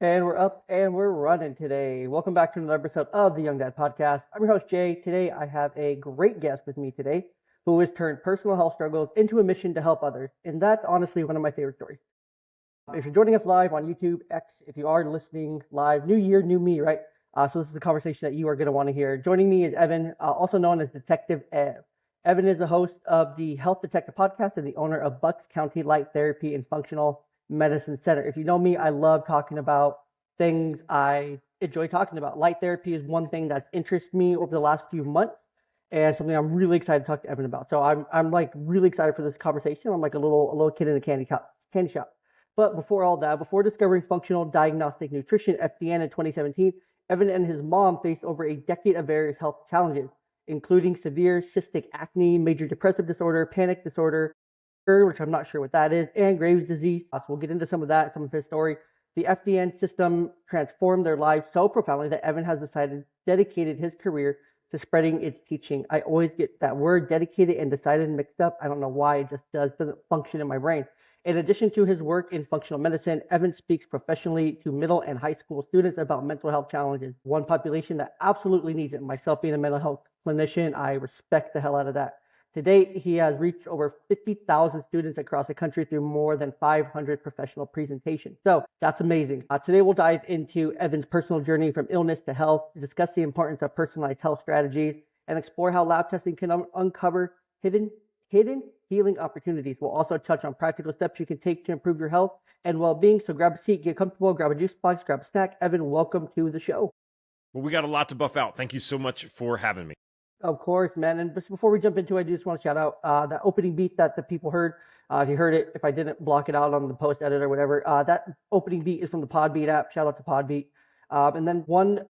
And we're up and we're running today. Welcome back to another episode of the Young Dad Podcast. I'm your host, Jay. Today, I have a great guest with me today who has turned personal health struggles into a mission to help others. And that's honestly one of my favorite stories. If you're joining us live on YouTube, X, if you are listening live, new year, new me, right? So this is a conversation that you are going to want to hear. Joining me is Evan, also known as Detective Ev. Evan is the host of the Health Detective Podcast and the owner of Bucks County Light Therapy and Functional Medicine Center. If you know me, I love talking about things I enjoy talking about. Light therapy is one thing that's interested me over the last few months and something I'm really excited to talk to Evan about. So I'm like really excited for this conversation. I'm like a little kid in a candy shop. But before all that, before discovering functional diagnostic nutrition (FDN) in 2017, Evan and his mom faced over a decade of various health challenges, including severe cystic acne, major depressive disorder, panic disorder, which I'm not sure what that is, and Graves' disease. So we'll get into some of that, some of his story. The FDN system transformed their lives so profoundly that Evan has dedicated his career to spreading its teaching. I always get that word dedicated and decided mixed up. I don't know why, it just doesn't function in my brain. In addition to his work in functional medicine, Evan speaks professionally to middle and high school students about mental health challenges, one population that absolutely needs it. Myself being a mental health clinician, I respect the hell out of that. To date, he has reached over 50,000 students across the country through more than 500 professional presentations. So that's amazing. Today, we'll dive into Evan's personal journey from illness to health, discuss the importance of personalized health strategies, and explore how lab testing can uncover hidden healing opportunities. We'll also touch on practical steps you can take to improve your health and well-being. So grab a seat, get comfortable, grab a juice box, grab a snack. Evan, welcome to the show. Well, we got a lot to buff out. Thank you so much for having me. Of course, man. And just before we jump into it, I just want to shout out that opening beat that the people heard. If you heard it, if I didn't block it out on the post edit or whatever, that opening beat is from the Podbeat app. Shout out to Podbeat. And then one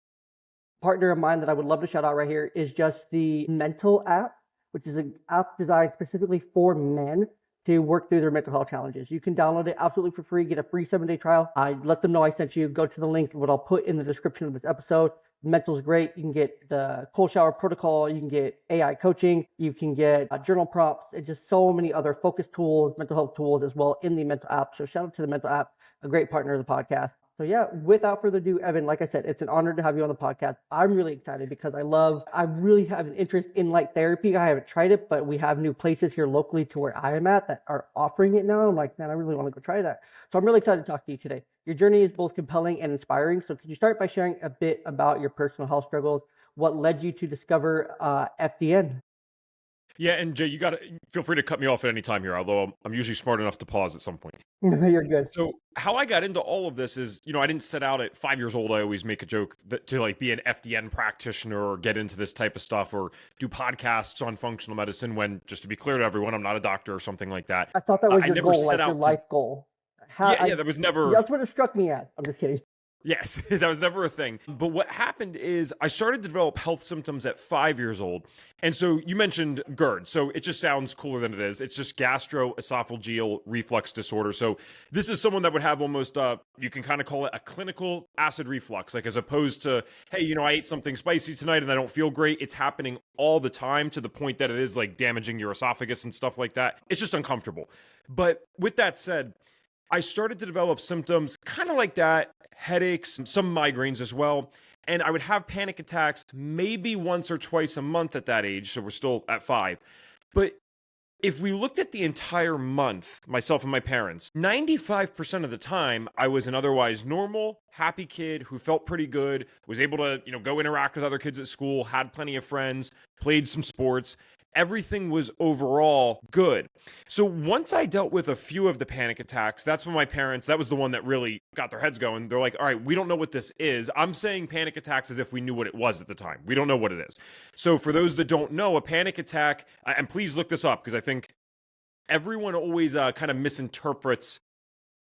partner of mine that I would love to shout out right here is just the Mental app, which is an app designed specifically for men to work through their mental health challenges. You can download it absolutely for free, get a free 7-day trial. I let them know I sent you. Go to the link, what I'll put in the description of this episode. Mental is great. You can get the cold shower protocol. You can get AI coaching. You can get journal prompts and just so many other focus tools, mental health tools as well in the Mental app. So shout out to the Mental app, a great partner of the podcast. So yeah, without further ado, Evan, like I said, it's an honor to have you on the podcast. I'm really excited because I really have an interest in light therapy. I haven't tried it, but we have new places here locally to where I am at that are offering it now. I'm like, man, I really want to go try that. So I'm really excited to talk to you today. Your journey is both compelling and inspiring. So could you start by sharing a bit about your personal health struggles? What led you to discover FDN? Yeah, and Jay, you got to feel free to cut me off at any time here, although I'm usually smart enough to pause at some point. You're good. So how I got into all of this is, I didn't set out at 5 years old. I always make a joke that to like be an FDN practitioner or get into this type of stuff or do podcasts on functional medicine when, just to be clear to everyone, I'm not a doctor or something like that. I thought that was I your never goal, set like your out life goal. Yeah, that was never. That's what it struck me as. I'm just kidding. Yes, that was never a thing. But what happened is I started to develop health symptoms at 5 years old. And so you mentioned GERD. So it just sounds cooler than it is. It's just gastroesophageal reflux disorder. So this is someone that would have almost, you can kind of call it a clinical acid reflux, like as opposed to, hey, I ate something spicy tonight and I don't feel great. It's happening all the time to the point that it is like damaging your esophagus and stuff like that. It's just uncomfortable. But with that said, I started to develop symptoms kind of like that, headaches, some migraines as well. And I would have panic attacks maybe once or twice a month at that age. So we're still at 5. But if we looked at the entire month, myself and my parents, 95% of the time, I was an otherwise normal, happy kid who felt pretty good, was able to, go interact with other kids at school, had plenty of friends, played some sports. Everything was overall good. So once I dealt with a few of the panic attacks, that's when my parents, that was the one that really got their heads going. They're like, all right, we don't know what this is. I'm saying panic attacks as if we knew what it was at the time. We don't know what it is. So for those that don't know, a panic attack, and please look this up because I think everyone always kind of misinterprets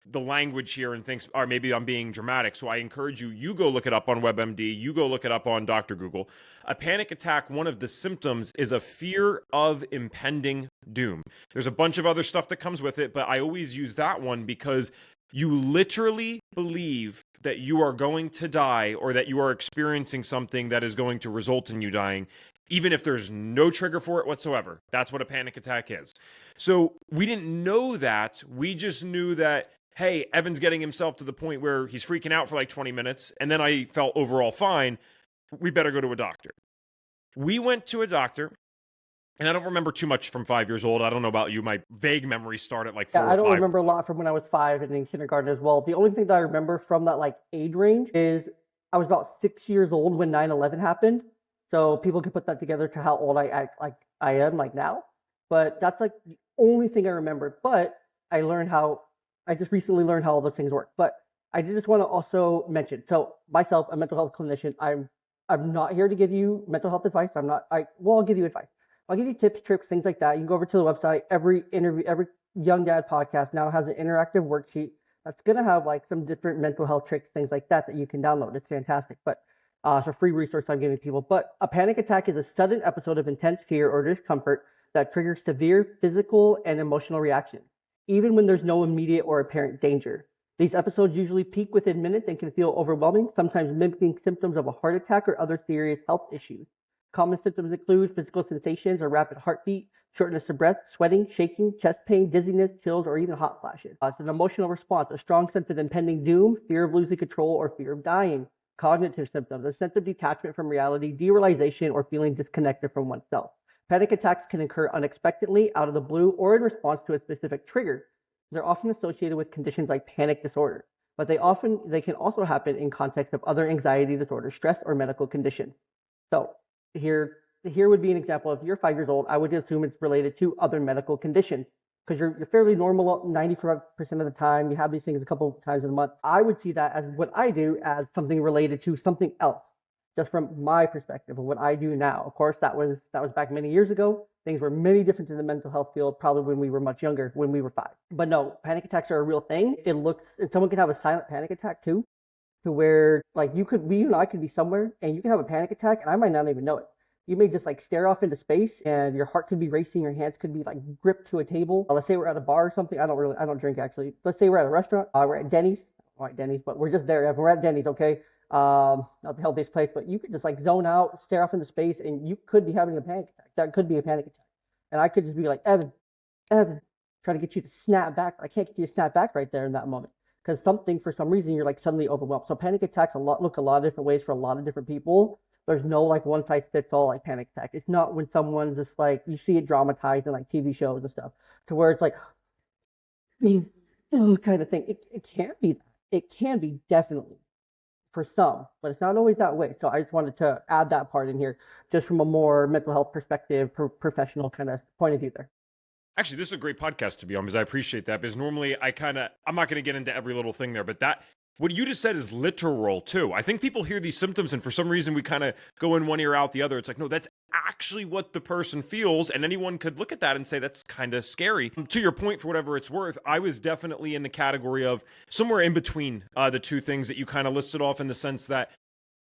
the language here and thinks, or maybe I'm being dramatic. So I encourage you go look it up on WebMD, you go look it up on Dr. Google. A panic attack, one of the symptoms is a fear of impending doom. There's a bunch of other stuff that comes with it, but I always use that one because you literally believe that you are going to die or that you are experiencing something that is going to result in you dying, even if there's no trigger for it whatsoever. That's what a panic attack is. So we didn't know that. We just knew that hey, Evan's getting himself to the point where he's freaking out for like 20 minutes, and then I felt overall fine. We better go to a doctor. We went to a doctor, and I don't remember too much from 5 years old. I don't know about you. My vague memories start at like Yeah, 4 I or don't 5. remember a lot from when I was 5 and in kindergarten as well. The only thing that I remember from that like age range is I was about 6 years old when 9/11 happened. So people can put that together to how old I act like I am like now. But that's like the only thing I remember. But I just recently learned how all those things work. But I did just want to also mention, so myself, a mental health clinician, I'm not here to give you mental health advice. I'll give you advice. I'll give you tips, tricks, things like that. You can go over to the website. Every Young Dad podcast now has an interactive worksheet that's going to have like some different mental health tricks, things like that you can download. It's fantastic. But it's a free resource I'm giving people. But a panic attack is a sudden episode of intense fear or discomfort that triggers severe physical and emotional reactions, even when there's no immediate or apparent danger. These episodes usually peak within minutes and can feel overwhelming, sometimes mimicking symptoms of a heart attack or other serious health issues. Common symptoms include physical sensations or rapid heartbeat, shortness of breath, sweating, shaking, chest pain, dizziness, chills, or even hot flashes. It's an emotional response, a strong sense of impending doom, fear of losing control, or fear of dying. Cognitive symptoms, a sense of detachment from reality, derealization, or feeling disconnected from oneself. Panic attacks can occur unexpectedly, out of the blue, or in response to a specific trigger. They're often associated with conditions like panic disorder, but they can also happen in context of other anxiety disorders, stress, or medical conditions. So here would be an example. If you're 5 years old, I would assume it's related to other medical conditions because you're fairly normal 95% of the time. You have these things a couple of times in a month. I would see that as what I do as something related to something else, just from my perspective of what I do now. Of course, that was back many years ago. Things were many different in the mental health field, probably when we were much younger, when we were 5. But no, panic attacks are a real thing. And someone can have a silent panic attack too, to where like you and I could be somewhere and you can have a panic attack and I might not even know it. You may just like stare off into space and your heart could be racing, your hands could be like gripped to a table. Let's say we're at a bar or something. I don't drink actually. Let's say we're at a restaurant. We're at Denny's. All right, Denny's, but we're just there. We're at Denny's, okay? Not the healthiest place, but you could just like zone out, stare off into space, and you could be having a panic attack. That could be a panic attack. And I could just be like, Evan, trying to get you to snap back. I can't get you to snap back right there in that moment because for some reason, you're like suddenly overwhelmed. So panic attacks look a lot of different ways for a lot of different people. There's no like one size fits all like panic attack. It's not when someone's just like you see it dramatized in like TV shows and stuff to where it's like kind of thing. It can't be that. It can be definitely for some, but it's not always that way. So I just wanted to add that part in here, just from a more mental health perspective, professional kind of point of view there. Actually, this is a great podcast to be on because I appreciate that. Because normally I'm not going to get into every little thing there, but what you just said is literal too. I think people hear these symptoms and for some reason we kind of go in one ear out the other. It's like, no, that's actually what the person feels. And anyone could look at that and say, that's kind of scary. To your point, for whatever it's worth, I was definitely in the category of somewhere in between the two things that you kind of listed off, in the sense that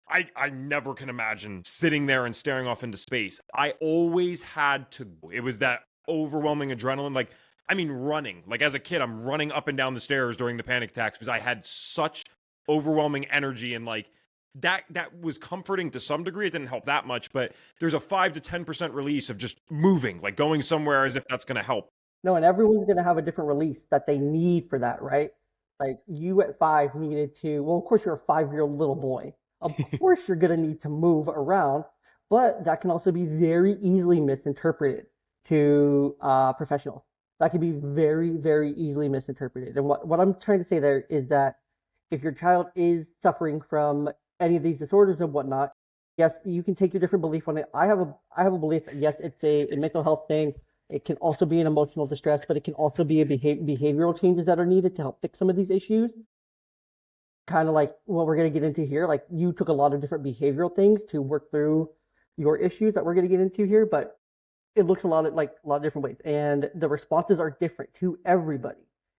I never can imagine sitting there and staring off into space. I always had to. It was that overwhelming adrenaline. Like, I mean, running. Like, as a kid, I'm running up and down the stairs during the panic attacks because I had such overwhelming energy, and like that was comforting to some degree. It didn't help that much, but there's a 5 to 10% release of just moving, like going somewhere, as if that's going to help. No, and everyone's going to have a different release that they need for that, right? Like you at 5 needed to, well, of course, you're a 5-year-old little boy. Of course, you're going to need to move around, but that can also be very easily misinterpreted to professionals. That can be very, very easily misinterpreted. And what I'm trying to say there is that if your child is suffering from any of these disorders and whatnot, yes, you can take your different belief on it. I have a belief that yes, it's a mental health thing. It can also be an emotional distress, but it can also be a behavioral changes that are needed to help fix some of these issues. Kind of like what we're going to get into here. Like you took a lot of different behavioral things to work through your issues that we're going to get into here, but it looks a lot of different ways, and the responses are different to everybody.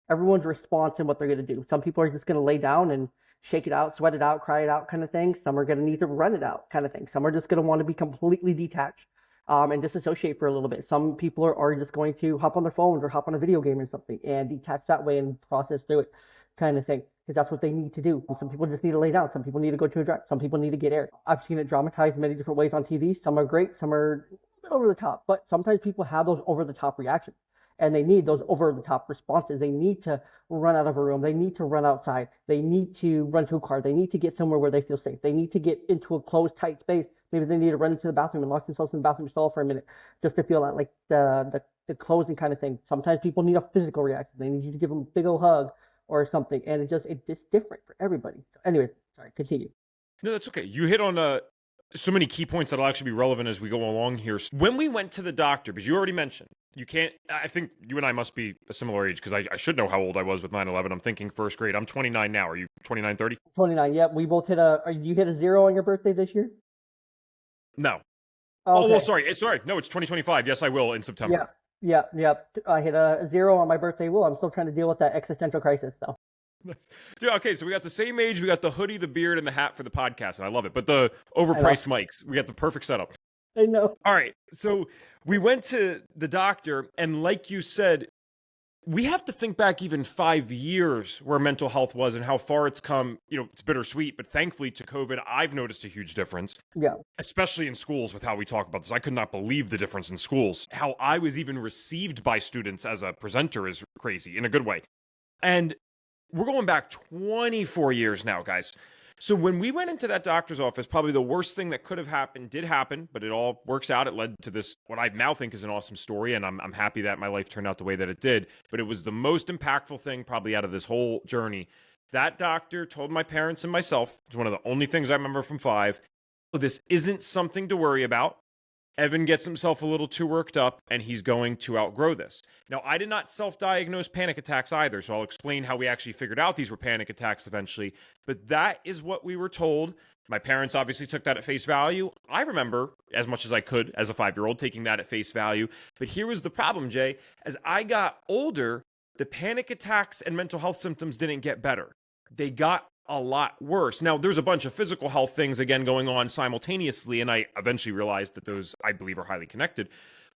Everyone's response and what they're going to do. Some people are just going to lay down and shake it out, sweat it out, cry it out, kind of thing. Some are going to need to run it out, kind of thing. Some are just going to want to be completely detached and disassociate for a little bit. Some people are just going to hop on their phones or hop on a video game or something and detach that way and process through it, kind of thing, because that's what they need to do. And some people just need to lay down. Some people need to go to a drive. Some people need to get air. I've seen it dramatized many different ways on TV. Some are great. Some are over the top, but sometimes people have those over the top reactions. and they need those over the top responses. They need to run out of a room. They need to run outside. They need to run to a car. They need to get somewhere where they feel safe. They need to get into a closed, tight space. Maybe they need to run into the bathroom and lock themselves in the bathroom stall for a minute just to feel that, like the closing kind of thing. Sometimes people need a physical reaction. They need you to give them a big old hug or something, and it's just different for everybody. So anyway, sorry, continue. No, that's okay. You hit on so many key points that'll actually be relevant as we go along here. When we went to the doctor, because you already mentioned, you can't, I think you and I must be a similar age, because I should know how old I was with 9/11. I'm thinking first grade. I'm 29 now. Are you 29, 30? 29. Yep, we both hit you hit a 0 on your birthday this year? No. Okay. Oh, well, sorry. No, it's 2025. Yes, I will in September. Yeah. I hit a 0 on my birthday. Well, I'm still trying to deal with that existential crisis, though. Dude, okay, so we got the same age. We got the hoodie, the beard, and the hat for the podcast, and I love it. But the overpriced mics, we got the perfect setup. I know. All right, so we went to the doctor, and like you said, we have to think back even 5 years where mental health was and how far it's come. You know, it's bittersweet, but thankfully to COVID, I've noticed a huge difference. Yeah. Especially in schools with how we talk about this. I could not believe the difference in schools. How I was even received by students as a presenter is crazy in a good way. And we're going back 24 years now, guys. So when we went into that doctor's office, probably the worst thing that could have happened did happen, but it all works out. It led to this, what I now think is an awesome story, and I'm happy that my life turned out the way that it did. But it was the most impactful thing probably out of this whole journey. That doctor told my parents and myself, it's one of the only things I remember from 5, this isn't something to worry about. Evan gets himself a little too worked up, and he's going to outgrow this. Now, I did not self-diagnose panic attacks either, so I'll explain how we actually figured out these were panic attacks eventually. But that is what we were told. My parents obviously took that at face value. I remember, as much as I could as a 5-year-old, taking that at face value. But here was the problem, Jay. As I got older, the panic attacks and mental health symptoms didn't get better. They got a lot worse. Now, there's a bunch of physical health things, again, going on simultaneously, and I eventually realized that those, I believe, are highly connected.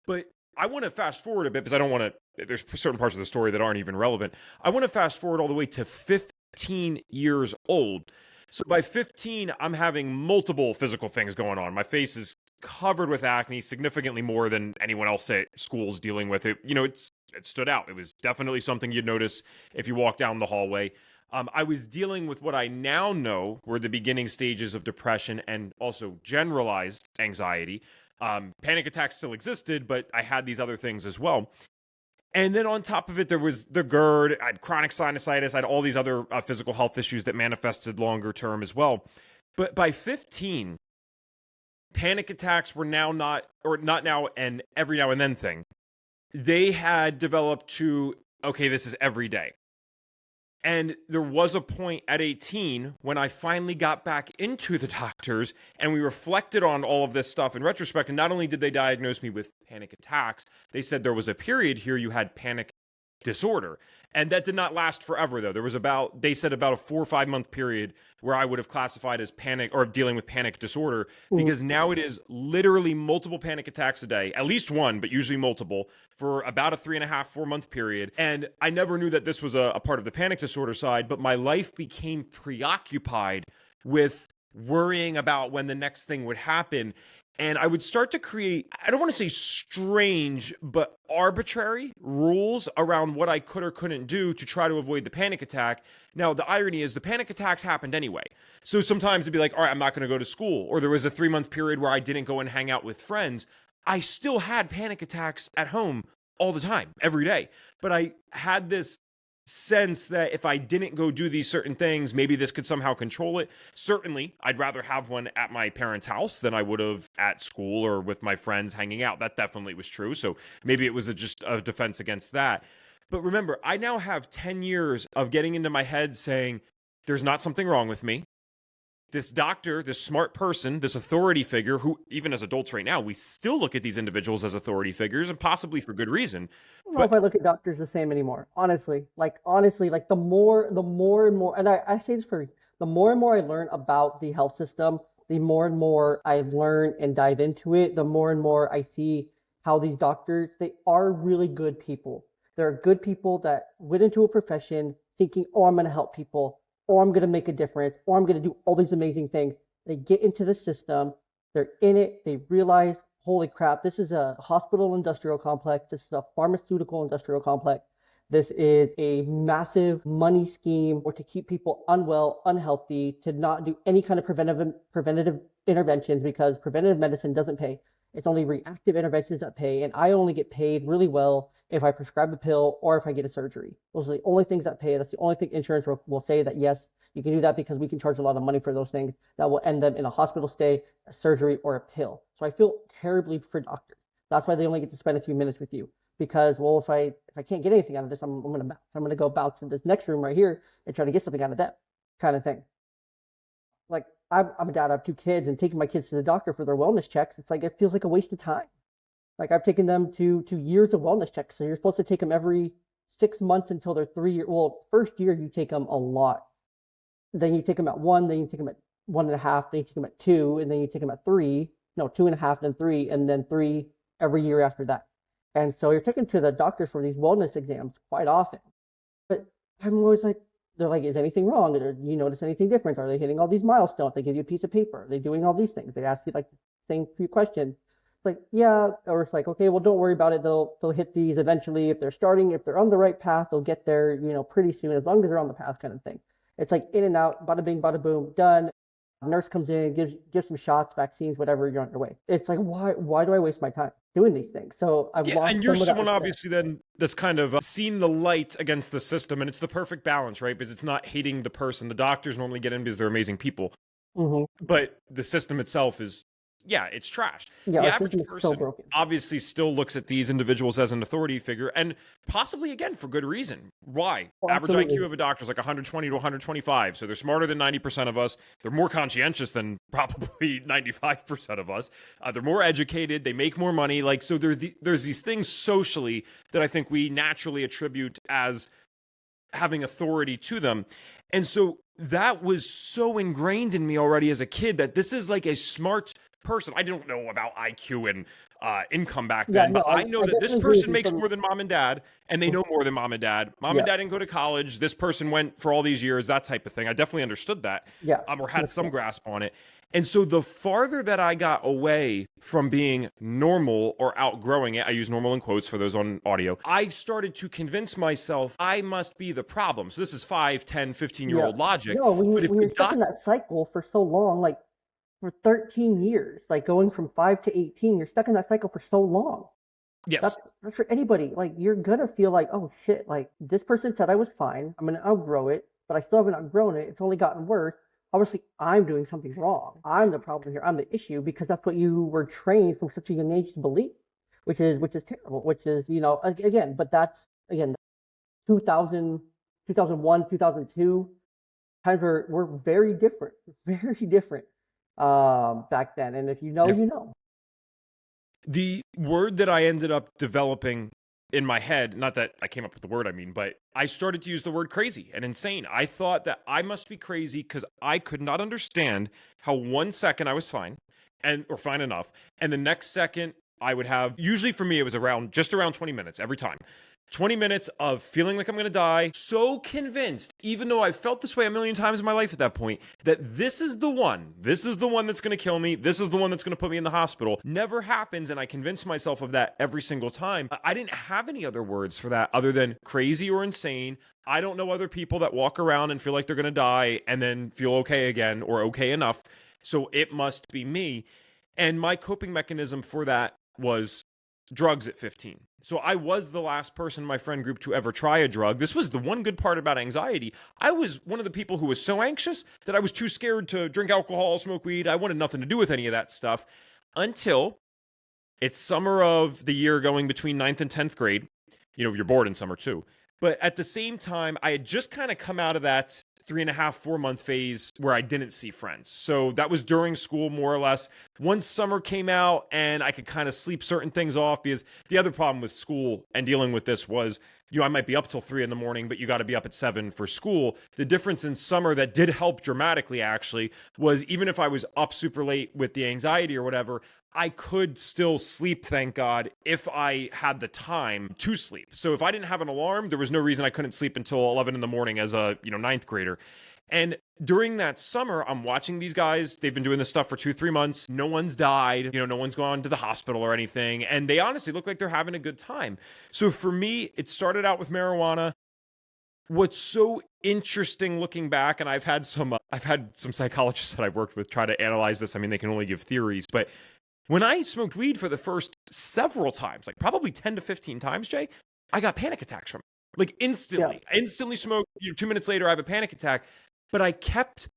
But I want to fast forward a bit because I don't want to, there's certain parts of the story that aren't even relevant. I want to fast forward all the way to 15 years old. So by 15, I'm having multiple physical things going on. My face is covered with acne, significantly more than anyone else at school's dealing with it. You know, it stood out. It was definitely something you'd notice if you walk down the hallway. I was dealing with what I now know were the beginning stages of depression and also generalized anxiety. Panic attacks still existed, but I had these other things as well. And then on top of it, there was the GERD, I had chronic sinusitis, I had all these other physical health issues that manifested longer term as well. But by 15, panic attacks were not now and every now and then thing. They had developed to, okay, this is every day. And there was a point at 18 when I finally got back into the doctors and we reflected on all of this stuff in retrospect. And not only did they diagnose me with panic attacks, they said there was a period here you had panic disorder. And that did not last forever, though. There was they said about a 4 or 5 month period where I would have classified as panic or dealing with panic disorder, because now it is literally multiple panic attacks a day, at least one, but usually multiple, for about a 3.5, 4 month period. And I never knew that this was a part of the panic disorder side, but my life became preoccupied with worrying about when the next thing would happen. And I would start to create, I don't want to say strange, but arbitrary rules around what I could or couldn't do to try to avoid the panic attack. Now, the irony is the panic attacks happened anyway. So sometimes it'd be like, all right, I'm not going to go to school. Or there was a 3-month period where I didn't go and hang out with friends. I still had panic attacks at home all the time, every day. But I had this sense that if I didn't go do these certain things, maybe this could somehow control it. Certainly, I'd rather have one at my parents' house than I would have at school or with my friends hanging out. That definitely was true. So maybe it was just a defense against that. But remember, I now have 10 years of getting into my head saying, there's not something wrong with me. This doctor, this smart person, this authority figure, who even as adults right now, we still look at these individuals as authority figures, and possibly for good reason. I don't know if I look at doctors the same anymore. Honestly, like the more and more, and I say this for the more and more I learn about the health system, the more and more I learn and dive into it, the more and more I see how these doctors, they are really good people. They're good people that went into a profession thinking, oh, I'm going to help people, or I'm going to make a difference, or I'm going to do all these amazing things. They get into the system, they're in it, they realize, holy crap, this is a hospital industrial complex. This is a pharmaceutical industrial complex. This is a massive money scheme or to keep people unwell, unhealthy, to not do any kind of preventative interventions because preventative medicine doesn't pay. It's only reactive interventions that pay, and I only get paid really well if I prescribe a pill or if I get a surgery. Those are the only things that pay. That's the only thing insurance will say that yes, you can do that because we can charge a lot of money for those things that will end them in a hospital stay, a surgery, or a pill. So I feel terribly for doctors. That's why they only get to spend a few minutes with you. Because well, if I can't get anything out of this, I'm gonna bounce. I'm gonna go bounce to this next room right here and try to get something out of them, kind of thing. Like I'm a dad. I have 2 kids, and taking my kids to the doctor for their wellness checks, it's like it feels like a waste of time. Like I've taken them to years of wellness checks. So you're supposed to take them every 6 months until they're 3 years. Well, first year you take them a lot. Then you take them at 1. Then you take them at 1.5. Then you take them at 2, and then you take them at 3. No, 2.5, then 3, and then 3 every year after that. And so you're taken to the doctors for these wellness exams quite often. But I'm always like, they're like, is anything wrong? Or do you notice anything different? Are they hitting all these milestones? They give you a piece of paper. Are they doing all these things? They ask you like the same few questions. It's like, yeah. Or it's like, okay, well, don't worry about it. They'll hit these eventually. If they're on the right path, they'll get there, pretty soon, as long as they're on the path kind of thing. It's like in and out, bada bing, bada boom, done. Nurse comes in, gives some shots, vaccines, whatever, you're on your way. It's like, why do I waste my time doing these things? So I've lost. And you're someone obviously then that's kind of seen the light against the system, and it's the perfect balance, right? Because it's not hating the person. The doctors normally get in because they're amazing people, but the system itself is, it's trash. Yeah, the average person so obviously still looks at these individuals as an authority figure, and possibly, again, for good reason. Why? Average IQ of a doctor is like 120 to 125, so they're smarter than 90% of us. They're more conscientious than probably 95% of us. They're more educated. They make more money. Like, so there's these things socially that I think we naturally attribute as having authority to them. And so that was so ingrained in me already as a kid that this is like a smart person. I don't know about IQ and income back then, but I know that this person makes more than mom and dad, and they know more than mom and dad. Mom and dad didn't go to college. This person went for all these years, that type of thing. I definitely understood that, or had some grasp on it. And so the farther that I got away from being normal or outgrowing it, I use normal in quotes for those on audio, I started to convince myself I must be the problem. So this is 5, 10, 15-year-old logic. No, when you're stuck in that cycle for so long, like for 13 years, like going from 5 to 18, you're stuck in that cycle for so long. Yes. That's for anybody. Like, you're going to feel like, oh shit, like this person said I was fine. I'm going to outgrow it, but I still haven't outgrown it. It's only gotten worse. Obviously, I'm doing something wrong. I'm the problem here. I'm the issue because that's what you were trained from such a young age to believe, which is terrible, which is, again, but that's, again, 2000, 2001, 2002, times were very different back then. And if you know, you know. The word that I ended up developing in my head, not that I came up with the word, but I started to use the word crazy and insane. I thought that I must be crazy because I could not understand how 1 second I was fine or fine enough, and the next second I would have, usually for me, it was just around 20 minutes every time. 20 minutes of feeling like I'm going to die, so convinced, even though I felt this way a million times in my life at that point, that this is the one that's going to kill me, this is the one that's going to put me in the hospital. Never happens, and I convince myself of that every single time. I didn't have any other words for that other than crazy or insane. I don't know other people that walk around and feel like they're going to die and then feel okay again or okay enough, so it must be me. And my coping mechanism for that was drugs at 15. So I was the last person in my friend group to ever try a drug. This was the one good part about anxiety. I was one of the people who was so anxious that I was too scared to drink alcohol, smoke weed. I wanted nothing to do with any of that stuff until it's summer of the year going between 9th and 10th grade. You're bored in summer too. But at the same time, I had just kind of come out of that 3.5, 4 month phase where I didn't see friends. So that was during school, more or less. Once summer came out and I could kind of sleep certain things off, because the other problem with school and dealing with this was, I might be up till 3 a.m, but you got to be up at 7 for school. The difference in summer that did help dramatically, actually, was even if I was up super late with the anxiety or whatever, I could still sleep, thank God, if I had the time to sleep. So if I didn't have an alarm, there was no reason I couldn't sleep until 11 in the morning as a 9th grader. And during that summer, I'm watching these guys. They've been doing this stuff for 2, 3 months. No one's died. No one's gone to the hospital or anything. And they honestly look like they're having a good time. So for me, it started out with marijuana. What's so interesting looking back, and I've had some psychologists that I've worked with try to analyze this. I mean, they can only give theories, but when I smoked weed for the first several times, like probably 10 to 15 times, Jay, I got panic attacks from it. Like instantly. Yeah. Instantly smoked. 2 minutes later, I have a panic attack. But I kept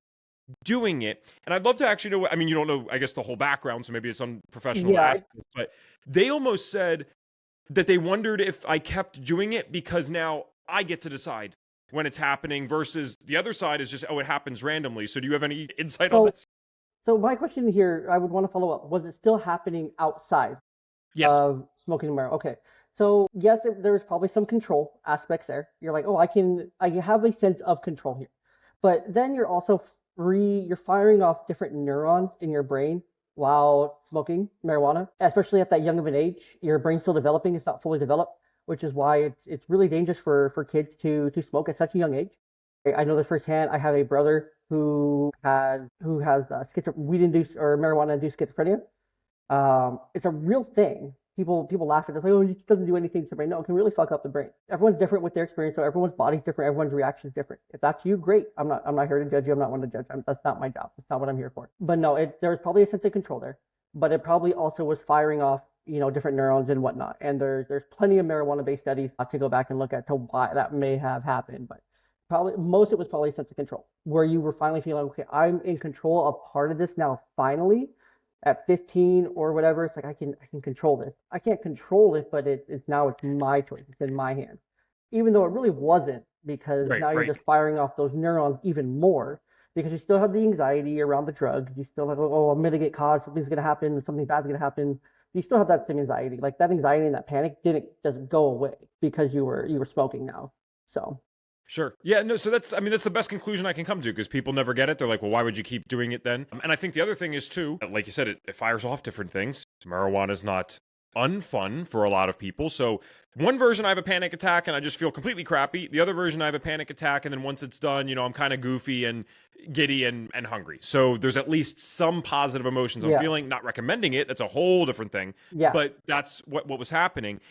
doing it. And I'd love to actually know, I mean, you don't know, I guess, the whole background, so maybe it's unprofessional to ask this, but they almost said that they wondered if I kept doing it because now I get to decide when it's happening versus the other side is just, oh, it happens randomly. So do you have any insight on this? So my question here, I would want to follow up. Was it still happening outside Yes. of smoking marijuana? Okay. So yes, there's probably some control aspects there. You're like, oh, I have a sense of control here. But then you're also you're firing off different neurons in your brain while smoking marijuana, especially at that young of an age. Your brain's still developing, it's not fully developed, which is why it's really dangerous for kids to smoke at such a young age. I know this firsthand. I have a brother who has weed-induced or marijuana-induced schizophrenia. It's a real thing. People laugh at it, like, oh, it doesn't do anything to the brain. No, it can really fuck up the brain. Everyone's different with their experience, so everyone's body's different, everyone's reaction is different. If that's you, great. I'm not here to judge you. I'm not one to judge. That's not my job. That's not what I'm here for. But no, there was probably a sense of control there, but it probably also was firing off, different neurons and whatnot. And there's plenty of marijuana-based studies to go back and look at to why that may have happened, but probably most it was probably a sense of control, where you were finally feeling, okay, I'm in control of part of this now, finally. At 15 or whatever, it's like I can control this. I can't control it, but it's my choice. It's in my hands. Even though it really wasn't, because now you're just firing off those neurons even more, because you still have the anxiety around the drug. You still have, oh, I'll mitigate cause, something's gonna happen, something bad's gonna happen. You still have that same anxiety. Like that anxiety and that panic doesn't go away because you were smoking now. So Sure. Yeah, no, so that's the best conclusion I can come to because people never get it. They're like, well, why would you keep doing it then? And I think the other thing is too, like you said, it fires off different things. Marijuana is not unfun for a lot of people. So one version, I have a panic attack and I just feel completely crappy. The other version, I have a panic attack. And then once it's done, I'm kind of goofy and giddy and hungry. So there's at least some positive emotions I'm feeling, not recommending it. That's a whole different thing. Yeah. But that's what was happening.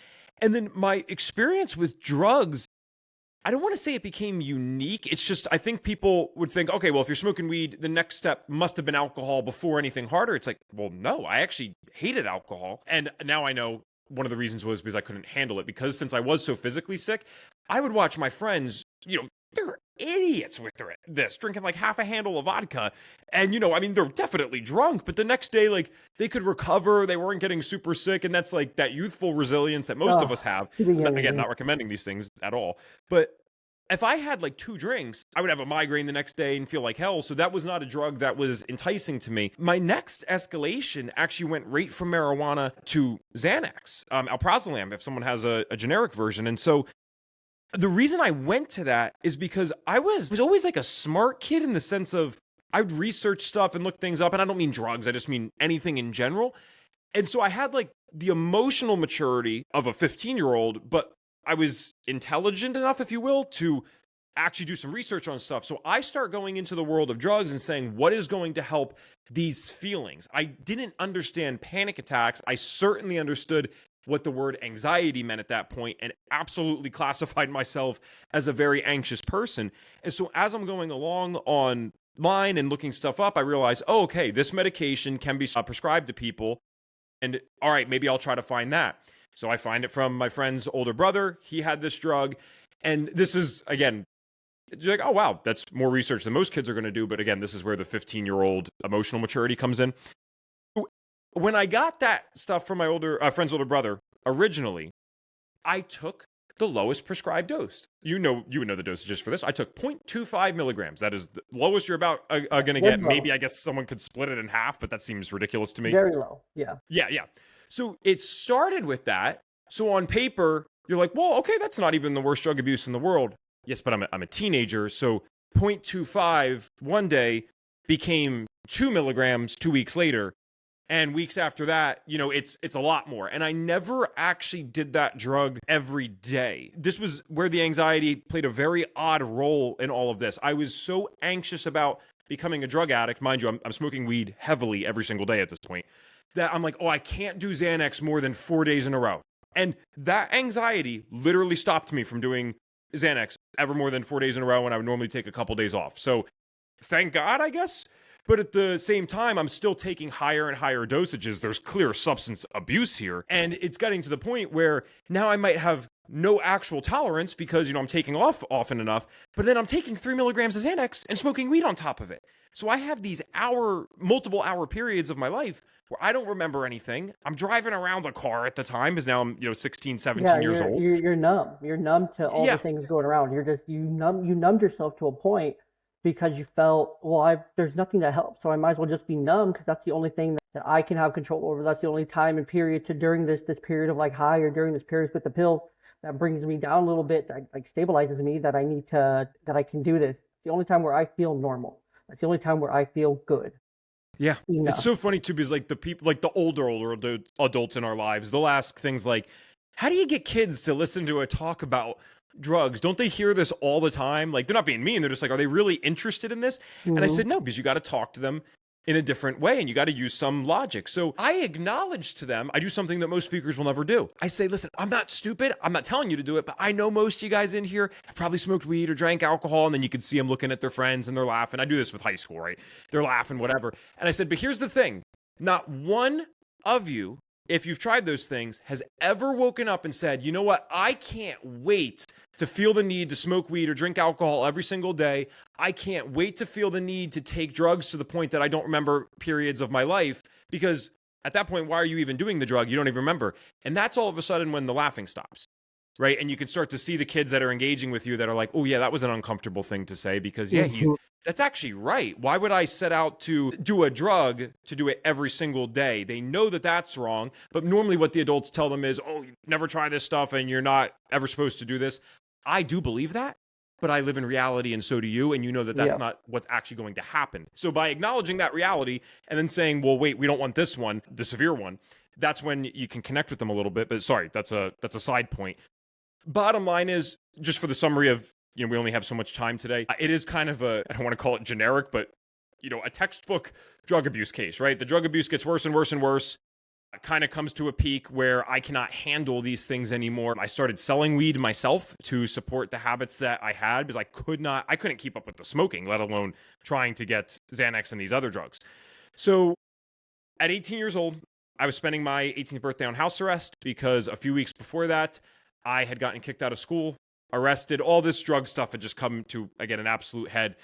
And then my experience with drugs, I don't want to say it became unique. It's just, I think people would think, okay, well, if you're smoking weed, the next step must have been alcohol before anything harder. It's like, well, no, I actually hated alcohol. And now I know one of the reasons was because I couldn't handle it. Because since I was so physically sick, I would watch my friends, they're idiots with this, drinking like half a handle of vodka. And, they're definitely drunk, but the next day, like, they could recover. They weren't getting super sick. And that's like that youthful resilience that most of us have. Again, not recommending these things at all. But if I had like 2 drinks, I would have a migraine the next day and feel like hell. So that was not a drug that was enticing to me. My next escalation actually went right from marijuana to Xanax, alprazolam, if someone has a generic version. And so the reason I went to that is because I was always like a smart kid in the sense of I would research stuff and look things up. And I don't mean drugs. I just mean anything in general. And so I had like the emotional maturity of a 15-year-old, but I was intelligent enough, if you will, to actually do some research on stuff. So I start going into the world of drugs and saying, what is going to help these feelings? I didn't understand panic attacks. I certainly understood what the word anxiety meant at that point and absolutely classified myself as a very anxious person. And so as I'm going along online and looking stuff up, I realized, oh, okay, this medication can be prescribed to people. And all right, maybe I'll try to find that. So I find it from my friend's older brother. He had this drug. And this is, again, you're like, oh, wow, that's more research than most kids are going to do. But again, this is where the 15-year-old emotional maturity comes in. When I got that stuff from my friend's older brother, originally, I took the lowest prescribed dose. You would know the dosages for this. I took 0.25 milligrams. That is the lowest you're about going to get. Low. Maybe I guess someone could split it in half, but that seems ridiculous to me. Very low, yeah. Yeah. So it started with that. So on paper, you're like, well, okay, that's not even the worst drug abuse in the world. Yes, but I'm a teenager. So 0.25 one day became 2 milligrams 2 weeks later. And weeks after that, it's a lot more. And I never actually did that drug every day. This was where the anxiety played a very odd role in all of this. I was so anxious about becoming a drug addict. Mind you, I'm smoking weed heavily every single day at this point, that I'm like, oh, I can't do Xanax more than 4 days in a row. And that anxiety literally stopped me from doing Xanax ever more than 4 days in a row when I would normally take a couple days off. So thank God, I guess. But at the same time, I'm still taking higher and higher dosages. There's clear substance abuse here. And it's getting to the point where now I might have no actual tolerance because, I'm taking off often enough, but then I'm taking 3 milligrams of Xanax and smoking weed on top of it. So I have these multiple hour periods of my life where I don't remember anything. I'm driving around a car at the time because now I'm, 16, 17 years old. You're numb. You're numb to all the things going around. You numbed yourself to a point because you felt, well, there's nothing that helps, so I might as well just be numb because that's the only thing that I can have control over. That's the only time and period during this period of like high, or during this period with the pill, that brings me down a little bit, that like stabilizes me, that I can do this. It's the only time where I feel normal. That's the only time where I feel good. Yeah. It's so funny too, because like the people, like the older adults in our lives, they'll ask things like, how do you get kids to listen to a talk about drugs? Don't they hear this all the time? Like, they're not being mean. They're just like, are they really interested in this? And I said, no, because you got to talk to them in a different way and you got to use some logic. So I acknowledge to them, I do something that most speakers will never do. I say, listen, I'm not stupid. I'm not telling you to do it, but I know most of you guys in here have probably smoked weed or drank alcohol. And then you can see them looking at their friends and they're laughing. I do this with high school, right? They're laughing, whatever. And I said, but here's the thing. Not one of you, if you've tried those things, has ever woken up and said, you know what? I can't wait to feel the need to smoke weed or drink alcohol every single day. I can't wait to feel the need to take drugs to the point that I don't remember periods of my life, because at that point, why are you even doing the drug? You don't even remember. And that's all of a sudden when the laughing stops, right? And you can start to see the kids that are engaging with you that are like, oh yeah, that was an uncomfortable thing to say, because that's actually right. Why would I set out to do a drug to do it every single day? They know that that's wrong, but normally what the adults tell them is, oh, you never try this stuff and you're not ever supposed to do this. I do believe that, but I live in reality and so do you, and you know that that's not what's actually going to happen. So by acknowledging that reality and then saying, well, wait, we don't want this one, the severe one, that's when you can connect with them a little bit. But sorry, that's a side point. Bottom line is, just for the summary of, we only have so much time today. It is kind of I don't want to call it generic, but, a textbook drug abuse case, right? The drug abuse gets worse and worse and worse. It kind of comes to a peak where I cannot handle these things anymore. I started selling weed myself to support the habits that I had, because I couldn't keep up with the smoking, let alone trying to get Xanax and these other drugs. So at 18 years old, I was spending my 18th birthday on house arrest because a few weeks before that, I had gotten kicked out of school, arrested. All this drug stuff had just come to, again, an absolute head.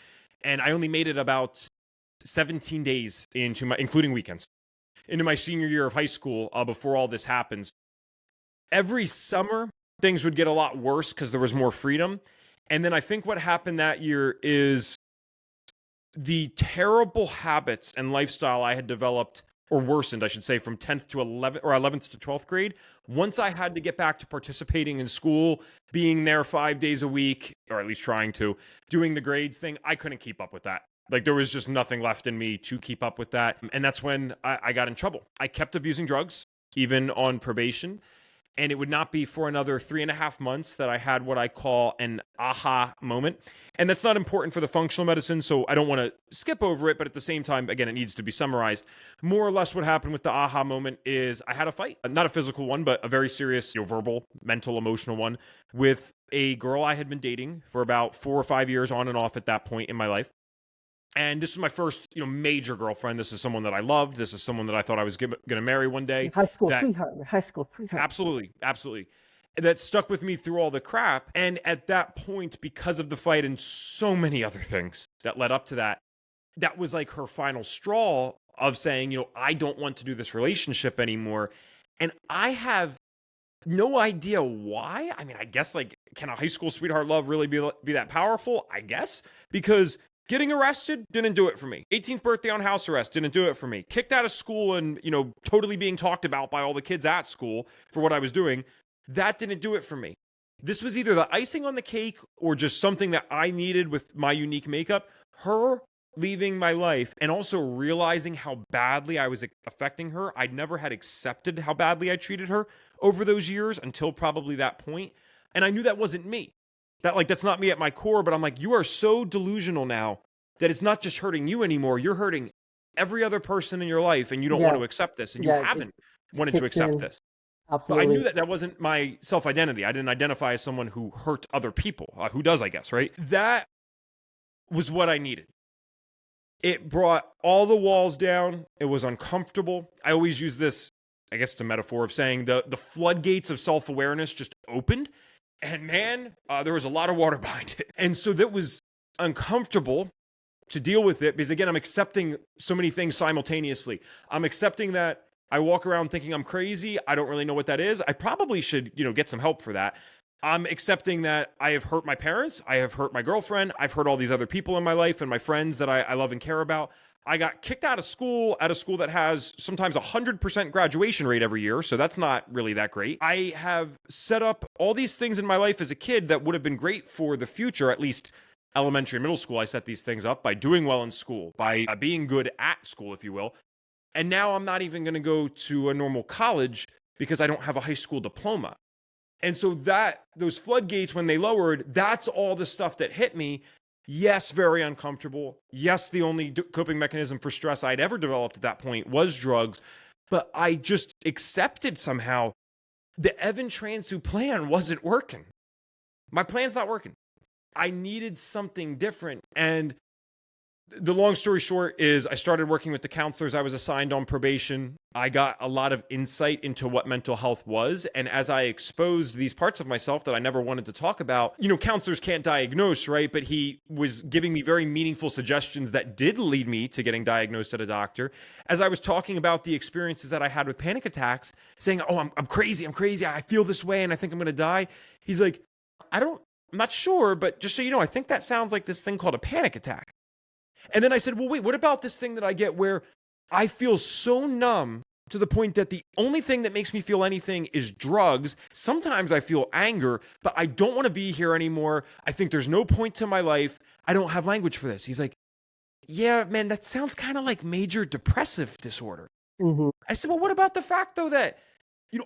And I only made it about 17 days including weekends, into my senior year of high school before all this happens. Every summer, things would get a lot worse because there was more freedom. And then I think what happened that year is the terrible habits and lifestyle I had developed, or worsened, I should say, from 10th to 11th, or 11th to 12th grade. Once I had to get back to participating in school, being there 5 days a week, or at least trying to, doing the grades thing, I couldn't keep up with that. Like, there was just nothing left in me to keep up with that. And that's when I got in trouble. I kept abusing drugs, even on probation. And it would not be for another 3.5 months that I had what I call an aha moment. And that's not important for the functional medicine, so I don't want to skip over it. But at the same time, again, it needs to be summarized. More or less what happened with the aha moment is I had a fight, not a physical one, but a very serious, verbal, mental, emotional one, with a girl I had been dating for about 4 or 5 years on and off at that point in my life. And this was my first, major girlfriend. This is someone that I loved. This is someone that I thought I was going to marry one day. High school sweetheart. Absolutely. Absolutely. That stuck with me through all the crap. And at that point, because of the fight and so many other things that led up to that, that was like her final straw of saying, I don't want to do this relationship anymore. And I have no idea why. I mean, I guess, can a high school sweetheart love really be that powerful? I guess. Because getting arrested didn't do it for me. 18th birthday on house arrest didn't do it for me. Kicked out of school and, totally being talked about by all the kids at school for what I was doing, that didn't do it for me. This was either the icing on the cake or just something that I needed with my unique makeup. Her leaving my life and also realizing how badly I was affecting her. I'd never had accepted how badly I treated her over those years until probably that point. And I knew that wasn't me. That's not me at my core, but I'm like, you are so delusional now that it's not just hurting you anymore. You're hurting every other person in your life, and you don't want Yeah, to accept this, and you yeah, haven't it wanted to kicks accept in. this. But I knew Absolutely. that that wasn't my self-identity. I didn't identify as someone who hurt other people. Who does, I guess, right? That was what I needed. It brought all the walls down. It was uncomfortable. I always use this, I guess, the metaphor of saying the floodgates of self-awareness just opened. And man, there was a lot of water behind it. And so that was uncomfortable to deal with it because, again, I'm accepting so many things simultaneously. I'm accepting that I walk around thinking I'm crazy. I don't really know what that is. I probably should, get some help for that. I'm accepting that I have hurt my parents. I have hurt my girlfriend. I've hurt all these other people in my life and my friends that I love and care about. I got kicked out of school at a school that has sometimes 100% graduation rate every year. So that's not really that great. I have set up all these things in my life as a kid that would have been great for the future, at least elementary and middle school. I set these things up by doing well in school, by being good at school, if you will. And now I'm not even going to go to a normal college because I don't have a high school diploma. And so those floodgates, when they lowered, that's all the stuff that hit me. Yes, very uncomfortable. Yes, the only coping mechanism for stress I'd ever developed at that point was drugs. But I just accepted somehow the Evan Transue plan wasn't working. My plan's not working. I needed something different. And the long story short is I started working with the counselors I was assigned on probation. I got a lot of insight into what mental health was. And as I exposed these parts of myself that I never wanted to talk about, counselors can't diagnose, right? But he was giving me very meaningful suggestions that did lead me to getting diagnosed at a doctor. As I was talking about the experiences that I had with panic attacks, saying, oh, I'm crazy. I feel this way and I think I'm going to die. He's like, I'm not sure, but just so you know, I think that sounds like this thing called a panic attack. And then I said, well, wait, what about this thing that I get where I feel so numb to the point that the only thing that makes me feel anything is drugs? Sometimes I feel anger, but I don't want to be here anymore. I think there's no point to my life. I don't have language for this. He's like, yeah, man, that sounds kind of like major depressive disorder. Hmm. I said, well, what about the fact, though, that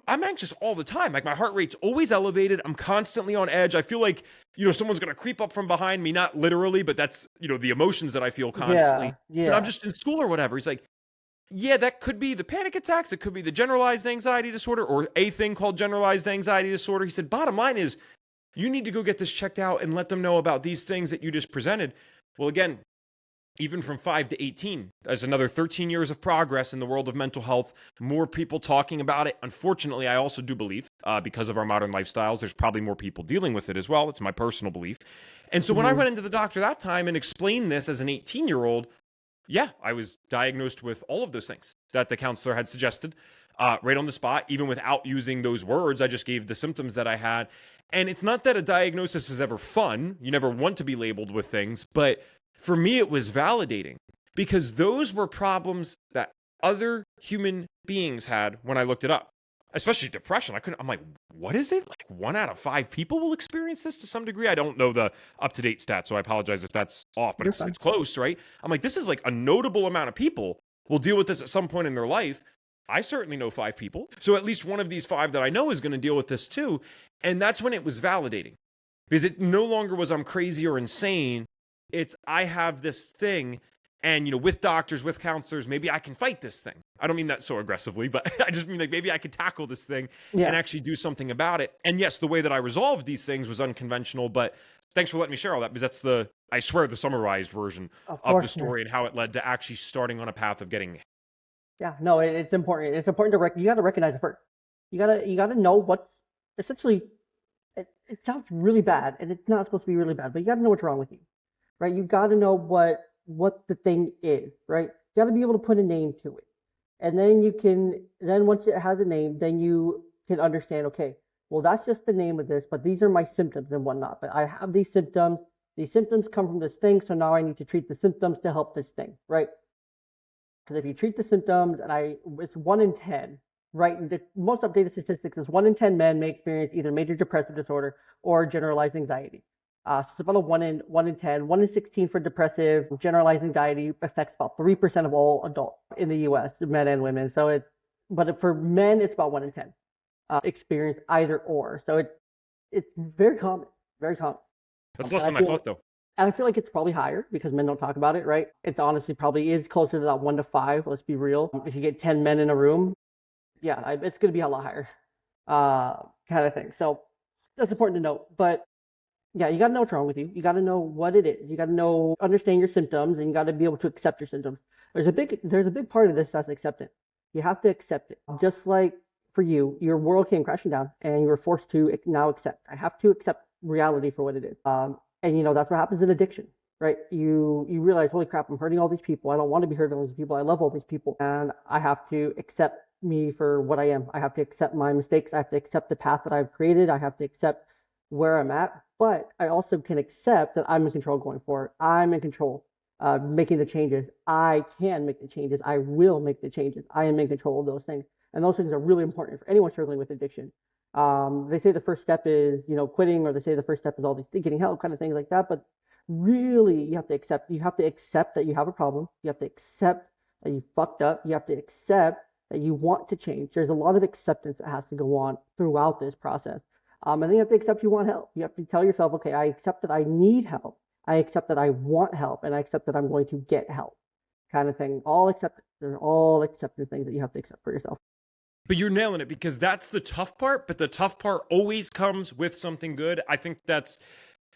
I'm anxious all the time. Like my heart rate's always elevated. I'm constantly on edge. I feel like, someone's going to creep up from behind me, not literally, but that's, the emotions that I feel constantly. Yeah, But I'm yeah. just in school or whatever. He's like, yeah, that could be the panic attacks. It could be the generalized anxiety disorder or a thing called generalized anxiety disorder. He said, bottom line is you need to go get this checked out and let them know about these things that you just presented. Well, again, even from 5 to 18, there's another 13 years of progress in the world of mental health, more people talking about it. Unfortunately, I also do believe, because of our modern lifestyles, there's probably more people dealing with it as well. It's my personal belief. And so when I Hmm. went into the doctor that time and explained this as an 18-year-old, yeah, I was diagnosed with all of those things that the counselor had suggested right on the spot, even without using those words. I just gave the symptoms that I had. And it's not that a diagnosis is ever fun. You never want to be labeled with things, but for me, it was validating because those were problems that other human beings had when I looked it up, especially depression. I'm like, what is it? Like 1 out of 5 people will experience this to some degree. I don't know the up-to-date stat, so I apologize if that's off, but You're fine. it's close, right? I'm like, this is like a notable amount of people will deal with this at some point in their life. I certainly know 5 people. So at least one of these 5 that I know is going to deal with this too. And that's when it was validating because it no longer was I'm crazy or insane. It's I have this thing and with doctors, with counselors, maybe I can fight this thing. I don't mean that so aggressively, but I just mean like maybe I could tackle this thing and Yeah, actually do something about it. And yes, the way that I resolved these things was unconventional, but thanks for letting me share all that because that's I swear, the summarized version of of the course. Yeah, story and how it led to actually starting on a path of getting. yeah. No, it's important. It's important to you got to recognize it first. You gotta know what's essentially. It sounds really bad, and it's not supposed to be really bad, but you gotta know what's wrong with you, right? You gotta know what the thing is, right? You gotta be able to put a name to it, and then once it has a name, then you can understand. Okay, well that's just the name of this, but these are my symptoms and whatnot. But I have these symptoms. These symptoms come from this thing, so now I need to treat the symptoms to help this thing, right? Because if you treat the symptoms, it's 1 in 10, right? The most updated statistics is 1 in 10 men may experience either major depressive disorder or generalized anxiety. So it's about a 1 in 10, 1 in 16 for depressive. Generalized anxiety affects about 3% of all adults in the U.S., men and women. But for men, it's about 1 in 10 experience either or. So it's very common, very common. That's And less I than I feel thought, though. and I feel like it's probably higher because men don't talk about it, right? It's honestly probably is closer to that 1 to 5. Let's be real. If you get 10 men in a room, yeah, it's going to be a lot higher, kind of thing. So that's important to note. But yeah, you got to know what's wrong with you. You got to know what it is. You got to know, understand your symptoms, and you got to be able to accept your symptoms. There's a big part of this that's acceptance. You have to accept it. Just like for you, your world came crashing down, and you were forced to now accept. I have to accept reality for what it is. And that's what happens in addiction, right? You realize, holy crap, I'm hurting all these people. I don't want to be hurting all these people. I love all these people, and I have to accept me for what I am. I have to accept my mistakes. I have to accept the path that I've created. I have to accept where I'm at, but I also can accept that I'm in control going forward. I'm in control, making the changes. I can make the changes. I will make the changes. I am in control of those things. And those things are really important for anyone struggling with addiction. They say the first step is, quitting, or they say the first step is all these getting help, kind of things like that. But really, you have to accept that you have a problem. You have to accept that you fucked up. You have to accept that you want to change. There's a lot of acceptance that has to go on throughout this process. And then you have to accept you want help. You have to tell yourself, okay, I accept that I need help. I accept that I want help, and I accept that I'm going to get help, kind of thing. They're all acceptance things that you have to accept for yourself. But you're nailing it, because that's the tough part. But the tough part always comes with something good. I think that's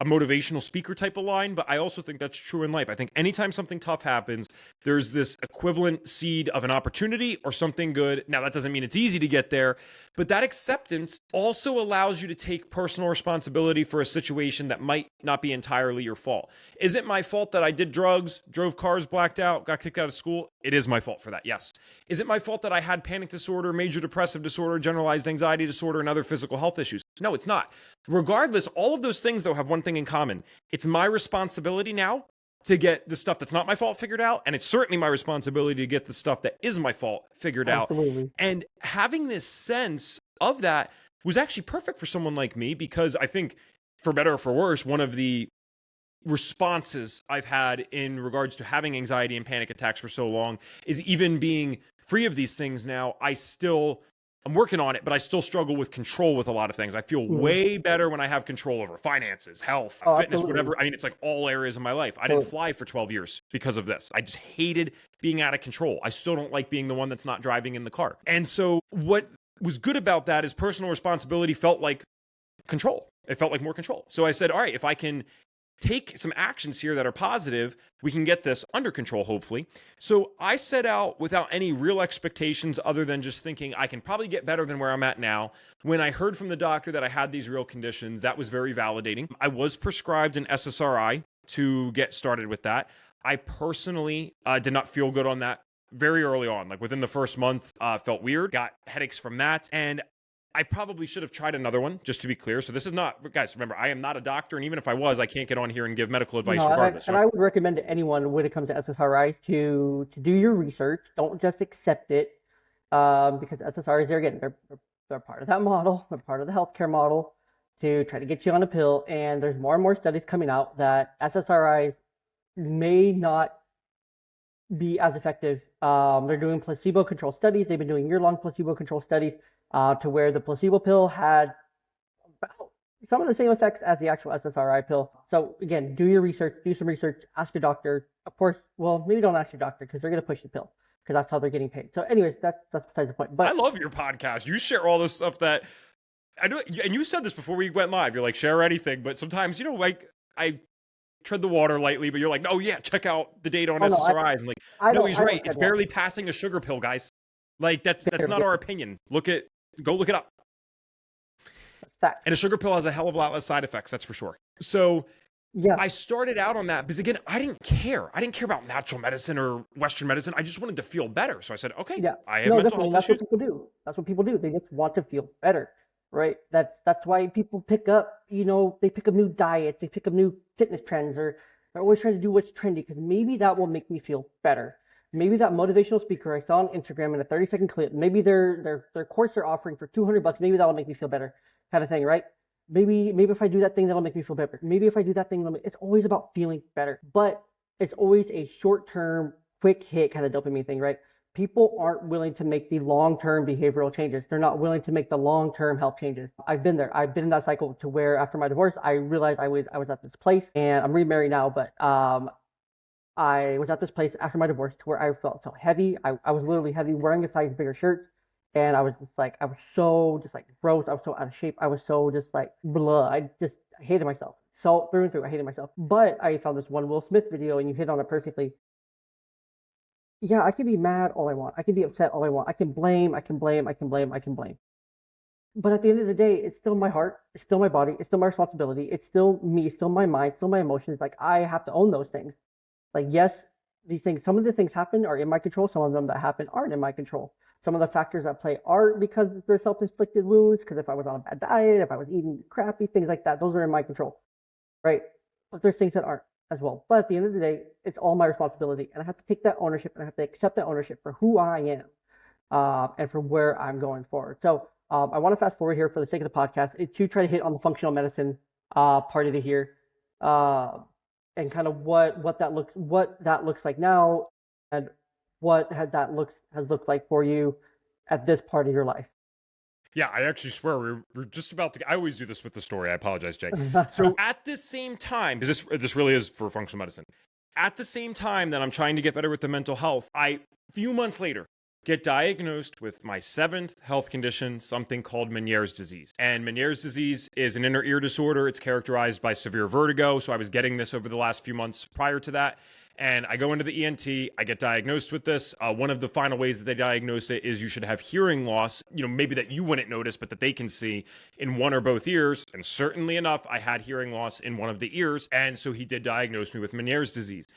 a motivational speaker type of line, but I also think that's true in life. I think anytime something tough happens, there's this equivalent seed of an opportunity or something good. Now, that doesn't mean it's easy to get there, but that acceptance also allows you to take personal responsibility for a situation that might not be entirely your fault. Is it my fault that I did drugs, drove cars, blacked out, got kicked out of school? It is my fault for that, yes. Is it my fault that I had panic disorder, major depressive disorder, generalized anxiety disorder, and other physical health issues? No, it's not. Regardless, all of those things, though, have one thing in common. It's my responsibility now to get the stuff that's not my fault figured out, and it's certainly my responsibility to get the stuff that is my fault figured Absolutely. out. And having this sense of that was actually perfect for someone like me, because I think, for better or for worse, one of the responses I've had in regards to having anxiety and panic attacks for so long is, even being free of these things now, I'm working on it, but I still struggle with control with a lot of things. I feel way better when I have control over finances, health, fitness, Absolutely. whatever. I mean, it's like all areas of my life. I didn't fly for 12 years because of this. I just hated being out of control. I still don't like being the one that's not driving in the car. And so what was good about that is personal responsibility felt like control. It felt like more control. So I said, all right, if I can take some actions here that are positive, we can get this under control, hopefully. So I set out without any real expectations, other than just thinking I can probably get better than where I'm at now. When I heard from the doctor that I had these real conditions, that was very validating. I was prescribed an SSRI to get started with that. I personally did not feel good on that very early on. Like within the first month, felt weird, got headaches from that. And I probably should have tried another one, just to be clear. So this is not, guys, remember, I am not a doctor. And even if I was, I can't get on here and give medical advice regardless. And I would recommend to anyone when it comes to SSRIs to do your research. Don't just accept it, because SSRIs, they're part of that model. They're part of the healthcare model to try to get you on a pill. And there's more and more studies coming out that SSRIs may not be as effective. They're doing placebo-controlled studies. They've been doing year-long placebo-controlled studies to where the placebo pill had some of the same effects as the actual SSRI pill. So again, do your research, do some research, ask your doctor. Of course, well, maybe don't ask your doctor because they're going to push the pill because that's how they're getting paid. So anyways, that's besides the point. But I love your podcast. You share all this stuff that I do. And you said this before we went live. You're like, share anything. But sometimes, like I tread the water lightly, but you're like, no, yeah, check out the data on SSRIs. And like, no, he's right. It's barely passing a sugar pill, guys. Like that's not our opinion. Go look it up. That's fact. And a sugar pill has a hell of a lot less side effects, that's for sure. So yeah, I started out on that because, again, I didn't care. I didn't care about natural medicine or Western medicine. I just wanted to feel better. So I said, okay, I have mental health that's issues. what people do. That's what people do. They just want to feel better, right? That's why people pick up, they pick up new diets, they pick up new fitness trends, or they're always trying to do what's trendy because maybe that will make me feel better. Maybe that motivational speaker I saw on Instagram in a 30-second clip, maybe their course they're offering for $200, maybe that will make me feel better, kind of thing, right? maybe if I do that thing, that'll make me feel better. Maybe if I do that thing, it's always about feeling better. But it's always a short-term, quick hit kind of dopamine thing, right? People aren't willing to make the long-term behavioral changes. They're not willing to make the long-term health changes. I've been there. I've been in that cycle to where after my divorce, I realized I was at this place, and I'm remarried now, but I was at this place after my divorce to where I felt so heavy. I was literally heavy, wearing a size bigger shirt, and I was just like, I was so just like gross. I was so out of shape. I was so just like blah. I hated myself. So through and through, I hated myself. But I found this one Will Smith video, and you hit on it perfectly. Yeah, I can be mad all I want. I can be upset all I want. I can blame. I can blame. I can blame. I can blame. But at the end of the day, it's still my heart. It's still my body. It's still my responsibility. It's still me. Still my mind. Still my emotions. Like I have to own those things. Like, yes, these things, some of the things happen are in my control. Some of them that happen aren't in my control. Some of the factors at play are because they're self-inflicted wounds. Because if I was on a bad diet, if I was eating crappy, things like that, those are in my control, right? But there's things that aren't as well. But at the end of the day, it's all my responsibility, and I have to take that ownership, and I have to accept that ownership for who I am, and for where I'm going forward. So I want to fast forward here for the sake of the podcast to try to hit on the functional medicine part of it here. Uh, and kind of what that looks like now, and what has looked like for you at this part of your life. Yeah, I actually swear we're just about to. I always do this with the story. I apologize, Jay. So at the same time, because this really is for functional medicine. At the same time that I'm trying to get better with the mental health, few months later get diagnosed with my 7th health condition, something called Meniere's disease. And Meniere's disease is an inner ear disorder. It's characterized by severe vertigo. So I was getting this over the last few months prior to that. And I go into the ENT, I get diagnosed with this. One of the final ways that they diagnose it is you should have hearing loss, maybe that you wouldn't notice, but that they can see in one or both ears. And certainly enough, I had hearing loss in one of the ears. And so he did diagnose me with Meniere's disease.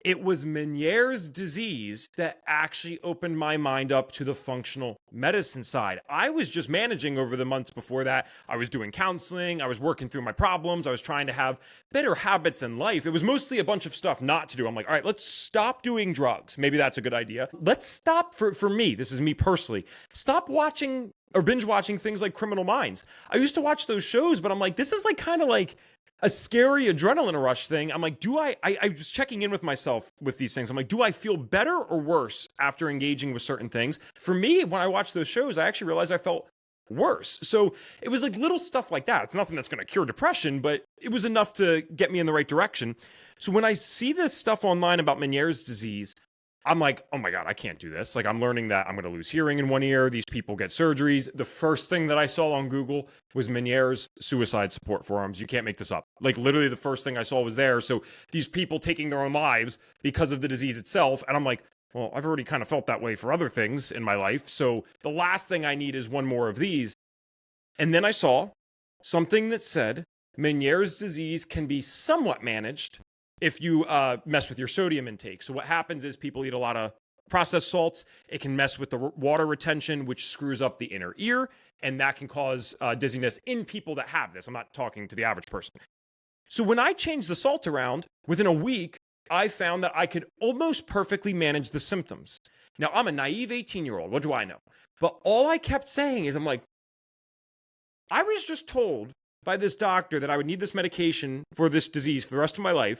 It was Meniere's disease that actually opened my mind up to the functional medicine side. I was just managing over the months before that. I was doing counseling. I was working through my problems. I was trying to have better habits in life. It was mostly a bunch of stuff not to do. I'm like, all right, let's stop doing drugs. Maybe that's a good idea. Let's stop, for me, this is me personally, stop watching or binge watching things like Criminal Minds. I used to watch those shows, but I'm like, this is like kind of like a scary adrenaline rush thing. I'm like, I was checking in with myself with these things. I'm like, do I feel better or worse after engaging with certain things? For me, when I watched those shows, I actually realized I felt worse. So it was like little stuff like that. It's nothing that's going to cure depression, but it was enough to get me in the right direction. So when I see this stuff online about Meniere's disease, I'm like, oh my God, I can't do this. Like, I'm learning that I'm going to lose hearing in one ear. These people get surgeries. The first thing that I saw on Google was Meniere's suicide support forums. You can't make this up. Like, literally the first thing I saw was there. So these people taking their own lives because of the disease itself. And I'm like, well, I've already kind of felt that way for other things in my life. So the last thing I need is one more of these. And then I saw something that said Meniere's disease can be somewhat managed if you mess with your sodium intake. So what happens is people eat a lot of processed salts. It can mess with the water retention, which screws up the inner ear, and that can cause dizziness in people that have this. I'm not talking to the average person. So when I changed the salt around, within a week, I found that I could almost perfectly manage the symptoms. Now, I'm a naive 18-year-old. What do I know? But all I kept saying is, I'm like, I was just told by this doctor that I would need this medication for this disease for the rest of my life.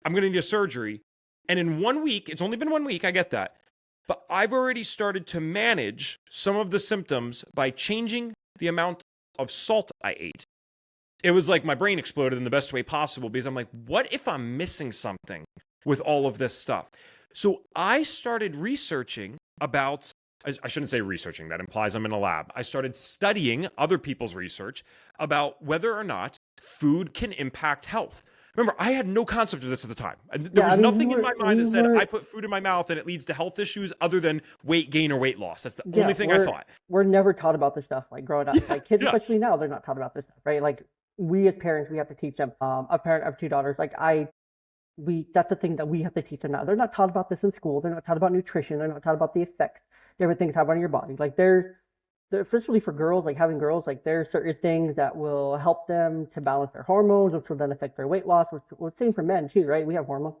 I'm going to need a surgery. And in 1 week, it's only been 1 week, I get that. But I've already started to manage some of the symptoms by changing the amount of salt I ate. It was like my brain exploded in the best way possible because I'm like, what if I'm missing something with all of this stuff? So I started researching about, I shouldn't say researching, that implies I'm in a lab. I started studying other people's research about whether or not food can impact health. Remember, I had no concept of this at the time. There was nothing in my mind that said I put food in my mouth and it leads to health issues other than weight gain or weight loss. That's the only thing I thought. We're never taught about this stuff, like growing up. Like kids, especially now, they're not taught about this stuff, right? Like we as parents, we have to teach them. A parent of 2 daughters, that's the thing that we have to teach them now. They're not taught about this in school. They're not taught about nutrition. They're not taught about the effects different things have on your body. Like especially for girls, like having girls, like there's certain things that will help them to balance their hormones, which will then affect their weight loss. Which same for men too, right? We have hormones,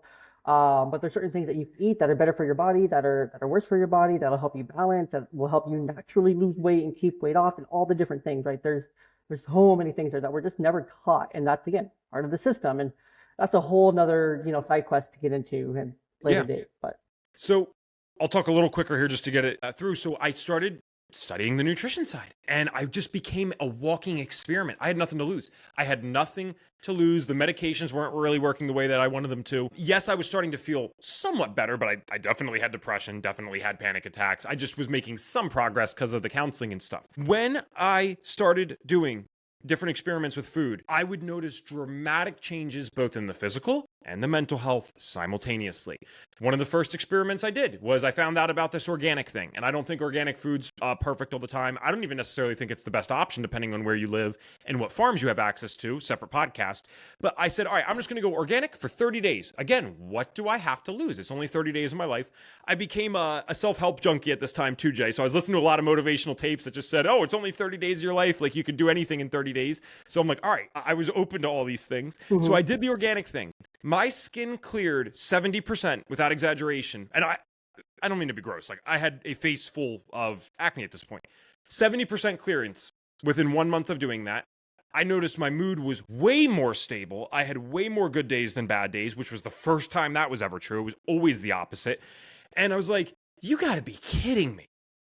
but there's certain things that you eat that are better for your body, that are worse for your body, that'll help you balance, that will help you naturally lose weight and keep weight off, and all the different things, right? There's so many things there that we're just never taught, and that's again part of the system, and that's a whole nother side quest to get into and later Yeah. date. But So I'll talk a little quicker here just to get it through. So I started studying the nutrition side and I just became a walking experiment. I had nothing to lose. I had nothing to lose. The medications weren't really working the way that I wanted them to. Yes, I was starting to feel somewhat better, but I definitely had depression, definitely had panic attacks. I just was making some progress because of the counseling and stuff. When I started doing different experiments with food, I would notice dramatic changes both in the physical and the mental health simultaneously. One of the first experiments I did was I found out about this organic thing. And I don't think organic food's perfect all the time. I don't even necessarily think it's the best option depending on where you live and what farms you have access to, separate podcast. But I said, all right, I'm just going to go organic for 30 days. Again, what do I have to lose? It's only 30 days of my life. I became a self-help junkie at this time too, Jay. So I was listening to a lot of motivational tapes that just said, oh, it's only 30 days of your life. Like you could do anything in 30 days. So I'm like, all right, I was open to all these things. So I did the organic thing. My skin cleared 70% without exaggeration. And I don't mean to be gross. Like I had a face full of acne at this point. 70% clearance within 1 month of doing that. I noticed my mood was way more stable. I had way more good days than bad days, which was the first time that was ever true. It was always the opposite. And I was like, you gotta be kidding me.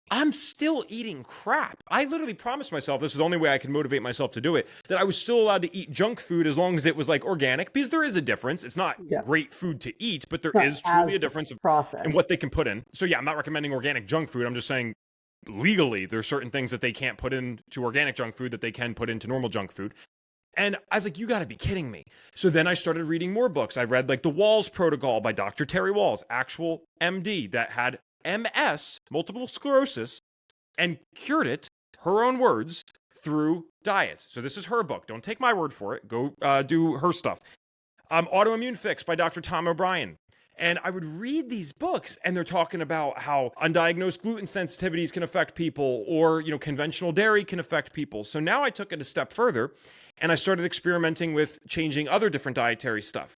I'm still eating crap. I literally promised myself, this is the only way I can motivate myself to do it, that I was still allowed to eat junk food as long as it was like organic, because there is a difference. It's not great food to eat, but there is truly a difference in what they can put in. So yeah, I'm not recommending organic junk food. I'm just saying legally there's certain things that they can't put into organic junk food that they can put into normal junk food. And I was like, you got to be kidding me. So then I started reading more books. I read like the Walls Protocol by Dr. Terry Walls, actual MD that had MS, multiple sclerosis, and cured it, her own words, through diet. So this is her book. Don't take my word for it. Go do her stuff. Autoimmune Fix by Dr. Tom O'Brien. And I would read these books and they're talking about how undiagnosed gluten sensitivities can affect people or, conventional dairy can affect people. So now I took it a step further and I started experimenting with changing other different dietary stuff.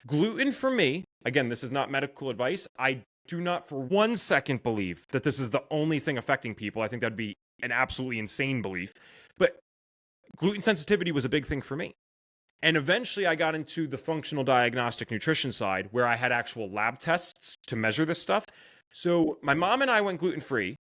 Gluten for me, again, this is not medical advice. I do not for 1 second believe that this is the only thing affecting people. I think that'd be an absolutely insane belief. But gluten sensitivity was a big thing for me. And eventually I got into the functional diagnostic nutrition side where I had actual lab tests to measure this stuff. So my mom and I went gluten-free.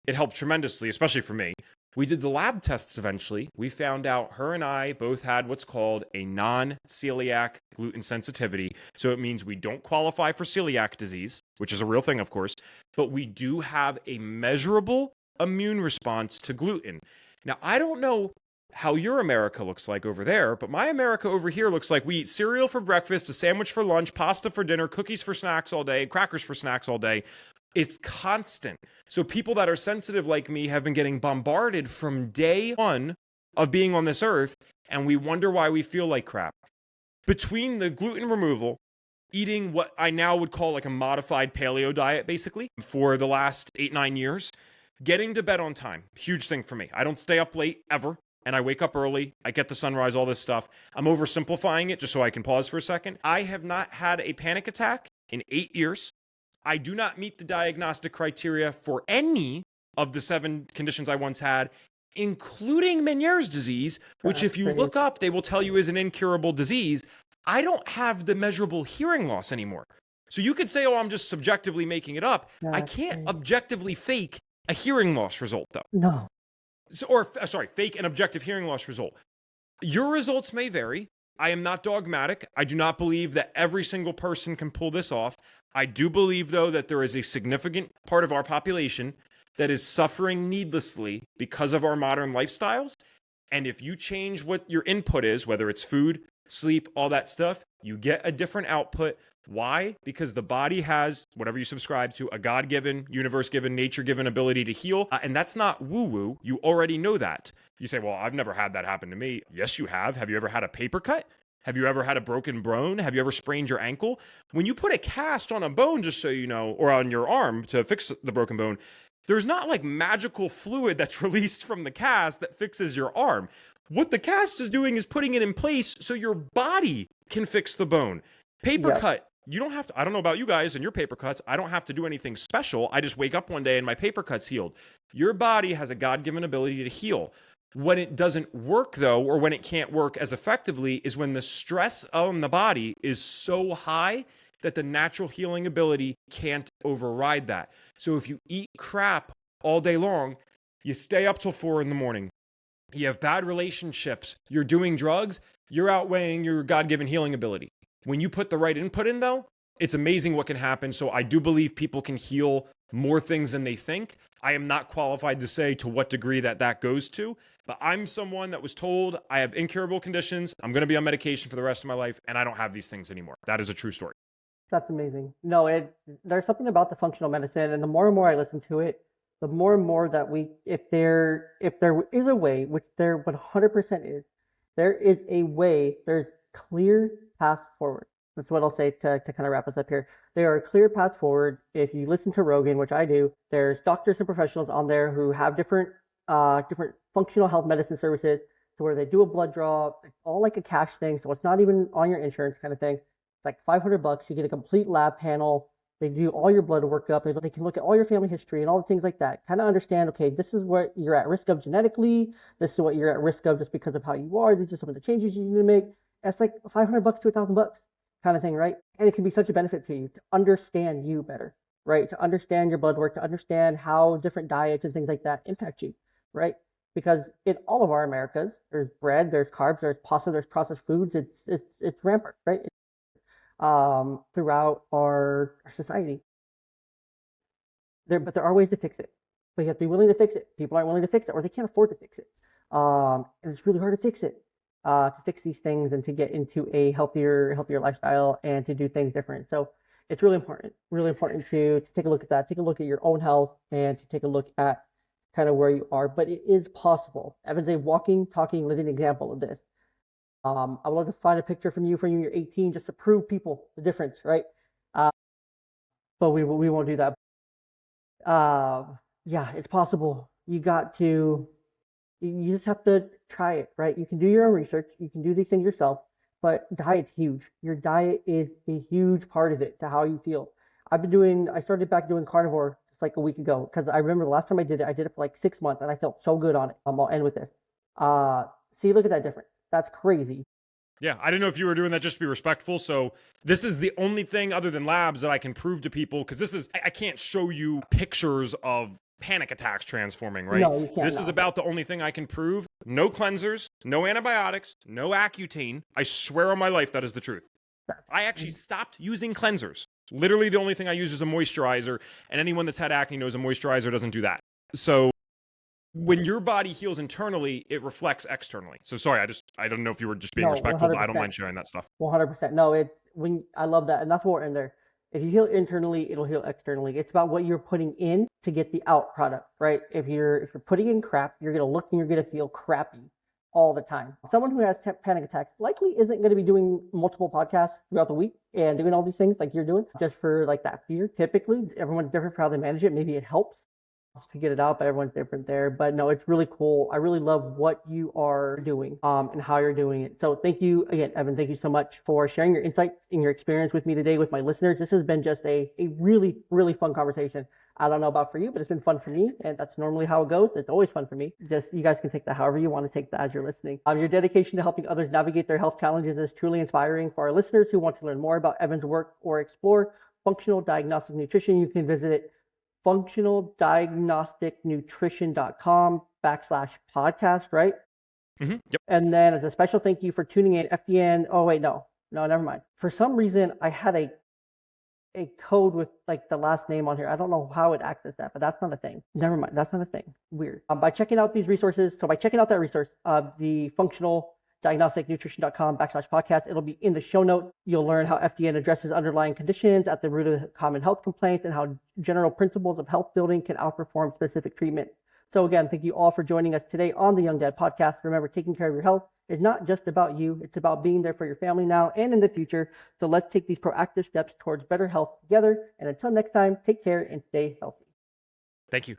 It helped tremendously, especially for me. We did the lab tests eventually. We found out her and I both had what's called a non-celiac gluten sensitivity. So it means we don't qualify for celiac disease, which is a real thing, of course, but we do have a measurable immune response to gluten. Now, I don't know how your America looks like over there, but my America over here looks like we eat cereal for breakfast, a sandwich for lunch, pasta for dinner, cookies for snacks all day, crackers for snacks all day. It's constant. So people that are sensitive like me have been getting bombarded from day one of being on this earth, and we wonder why we feel like crap. Between the gluten removal, eating what I now would call like a modified paleo diet, basically, for the last 8-9 years, getting to bed on time, huge thing for me. I don't stay up late ever, and I wake up early. I get the sunrise, all this stuff. I'm oversimplifying it just so I can pause for a second. I have not had a panic attack in 8 years. I do not meet the diagnostic criteria for any of the 7 conditions I once had, including Meniere's disease, which if you look up, they will tell you is an incurable disease. I don't have the measurable hearing loss anymore. So you could say, oh, I'm just subjectively making it up. I can't objectively fake a hearing loss result, though. No. So, fake an objective hearing loss result. Your results may vary. I am not dogmatic. I do not believe that every single person can pull this off. I do believe, though, that there is a significant part of our population that is suffering needlessly because of our modern lifestyles. And if you change what your input is, whether it's food, sleep, all that stuff, you get a different output. Why? Because the body has, whatever you subscribe to, a God-given, universe-given, nature-given ability to heal. And that's not woo-woo. You already know that. You say, well, I've never had that happen to me. Yes, you have. Have you ever had a paper cut? Have you ever had a broken bone? Have you ever sprained your ankle? When you put a cast on a bone, just so you know, or on your arm to fix the broken bone, there's not like magical fluid that's released from the cast that fixes your arm. What the cast is doing is putting it in place so your body can fix the bone. Paper cut, you don't have to, I don't know about you guys and your paper cuts, I don't have to do anything special. I just wake up one day and my paper cut's healed. Your body has a God-given ability to heal. When it doesn't work though, or when it can't work as effectively, is when the stress on the body is so high that the natural healing ability can't override that. So if you eat crap all day long, you stay up till 4 in the morning, you have bad relationships, you're doing drugs, you're outweighing your God-given healing ability. When you put the right input in though, it's amazing what can happen. So I do believe people can heal more things than they think. I am not qualified to say to what degree that goes to, but I'm someone that was told I have incurable conditions, I'm going to be on medication for the rest of my life, and I don't have these things anymore. That is a true story. That's amazing. No, there's something about the functional medicine, and the more and more I listen to it, the more and more that if there is a way, which there 100% is, there is a way, there's clear paths forward. That's what I'll say to kind of wrap us up here. There are clear paths forward. If you listen to Rogan, which I do, there's doctors and professionals on there who have different functional health medicine services to where they do a blood draw. It's all like a cash thing, so it's not even on your insurance kind of thing. It's like $500. You get a complete lab panel. They do all your blood workup. They can look at all your family history and all the things like that. Kind of understand, okay, this is what you're at risk of genetically. This is what you're at risk of just because of how you are. These are some of the changes you need to make. That's like $500 to $1,000 kind of thing, right? And it can be such a benefit to you to understand you better, right? To understand your blood work, to understand how different diets and things like that impact you, right? Because in all of our Americas, there's bread, there's carbs, there's pasta, there's processed foods. It's rampant, right? Throughout our society. But there are ways to fix it. But you have to be willing to fix it. People aren't willing to fix it, or they can't afford to fix it. And it's really hard to fix it, to fix these things and to get into a healthier lifestyle and to do things different. So it's really important to take a look at that, take a look at your own health, and to take a look at kind of where you are. But it is possible. Evan's a walking, talking, living example of this. I would love to find a picture from you when you're 18 just to prove people the difference, right? But we won't do that. Yeah, it's possible. You just have to try it, right? You can do your own research. You can do these things yourself, but diet's huge. Your diet is a huge part of it to how you feel. I started back doing carnivore just like a week ago because I remember the last time I did it for like 6 months and I felt so good on it. I'll end with this. See, look at that difference. That's crazy. Yeah, I didn't know if you were doing that just to be respectful. So this is the only thing other than labs that I can prove to people, because I can't show you pictures of panic attacks transforming, right? No, you can't. This is about the only thing I can prove. No cleansers, no antibiotics, no Accutane. I swear on my life that is the truth. I actually stopped using cleansers. Literally the only thing I use is a moisturizer, and anyone that's had acne knows a moisturizer doesn't do that. So when your body heals internally, it reflects externally. So sorry, I don't know if you were just being respectful, 100%. but I don't mind sharing that stuff. 100%. No, I love that, and that's what we're in there. If you heal internally, it'll heal externally. It's about what you're putting in to get the out product, right? If you're putting in crap, you're gonna look and you're gonna feel crappy all the time. Someone who has panic attacks likely isn't going to be doing multiple podcasts throughout the week and doing all these things like you're doing just for like that fear. Typically, everyone's different for how they manage it. Maybe it helps to get it out, but everyone's different there. But no, it's really cool. I really love what you are doing and how you're doing it. So thank you again, Evan. Thank you so much for sharing your insights and your experience with me today with my listeners. This has been just a really, really fun conversation. I don't know about for you, but it's been fun for me, and that's normally how it goes. It's always fun for me. Just you guys can take that however you want to take that as you're listening. Your dedication to helping others navigate their health challenges is truly inspiring. For our listeners who want to learn more about Evan's work or explore functional diagnostic nutrition, you can visit it functionaldiagnosticnutrition.com/podcast, right? Mm-hmm. Yep. And then as a special thank you for tuning in, FDN. Oh wait, no, never mind. For some reason, I had a code with like the last name on here. I don't know how it accessed that, but that's not a thing. Never mind. That's not a thing. Weird. By checking out these resources, so by checking out that resource, the functionaldiagnosticnutrition.com/podcast, it'll be in the show notes. You'll learn how FDN addresses underlying conditions at the root of common health complaints and how general principles of health building can outperform specific treatment. So again, thank you all for joining us today on the Young Dad Podcast. Remember, taking care of your health is not just about you. It's about being there for your family now and in the future. So let's take these proactive steps towards better health together. And until next time, take care and stay healthy. Thank you.